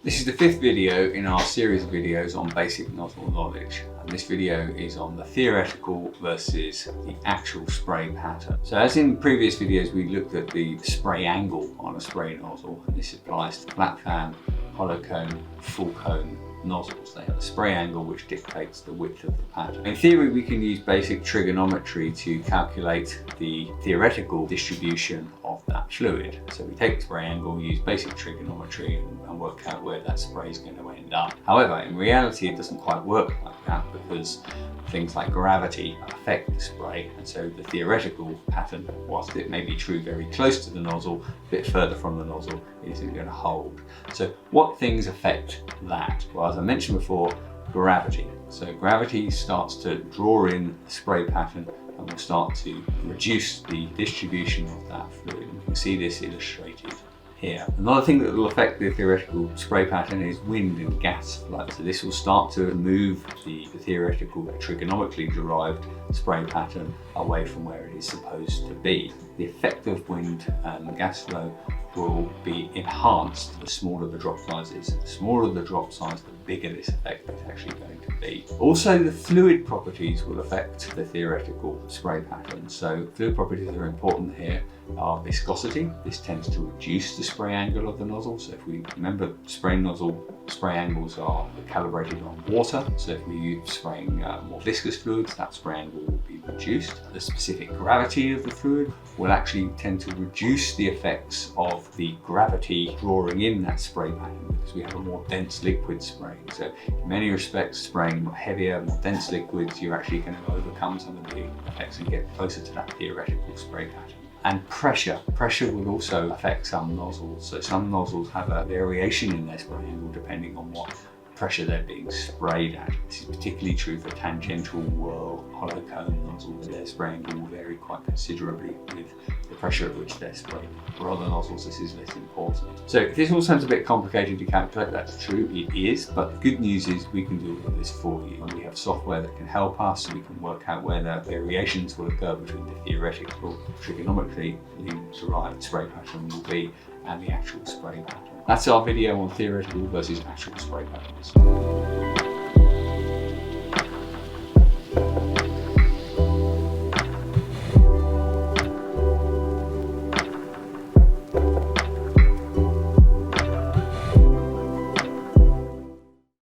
This is the fifth video in our series of videos on basic nozzle knowledge. And this video is on the theoretical versus the actual spray pattern. So as in previous videos, we looked at the spray angle on a spray nozzle, and this applies to flat fan, hollow cone, full cone nozzles. They have a spray angle which dictates the width of the pattern. In theory, we can use basic trigonometry to calculate the theoretical distribution of that fluid. So we take the spray angle, use basic trigonometry and work out where that spray is going to end up. However, in reality, it doesn't quite work like that because things like gravity affect the spray, and so the theoretical pattern, whilst it may be true very close to the nozzle, a bit further from the nozzle, it isn't going to hold. So what things affect that? Well, as I mentioned before, gravity. So gravity starts to draw in the spray pattern and will start to reduce the distribution of that fluid. You can see this illustrated here. Another thing that will affect the theoretical spray pattern is wind and gas flow. So this will start to move the theoretical trigonometrically derived spray pattern away from where it is supposed to be. The effect of wind and gas flow will be enhanced the smaller the drop size is. The smaller the drop size, the bigger this effect is actually going to be. Also, the fluid properties will affect the theoretical spray pattern. So fluid properties that are important here are viscosity. This tends to reduce the spray angle of the nozzle. So if we remember, spray angles are calibrated on water. So if we're spraying more viscous fluids, that spray angle will be reduced. The specific gravity of the fluid will actually tend to reduce the effects of the gravity drawing in that spray pattern because we have a more dense liquid spraying. So in many respects, spraying heavier, more dense liquids, you're actually going to overcome some of the effects and get closer to that theoretical spray pattern. And pressure will also affect some nozzles. So some nozzles have a variation in their spray angle depending on what pressure they're being sprayed at. This is particularly true for tangential whirl hollow cone nozzles. Their spray angle will vary quite considerably with the pressure at which they're sprayed. For other nozzles, this is less important. So if this all sounds a bit complicated to calculate, that's true, it is, but the good news is we can do all of this for you. And we have software that can help us. We can work out where the variations will occur between the theoretical trigonometry derived spray pattern will be and the actual spray pattern. That's our video on theoretical versus actual spray patterns.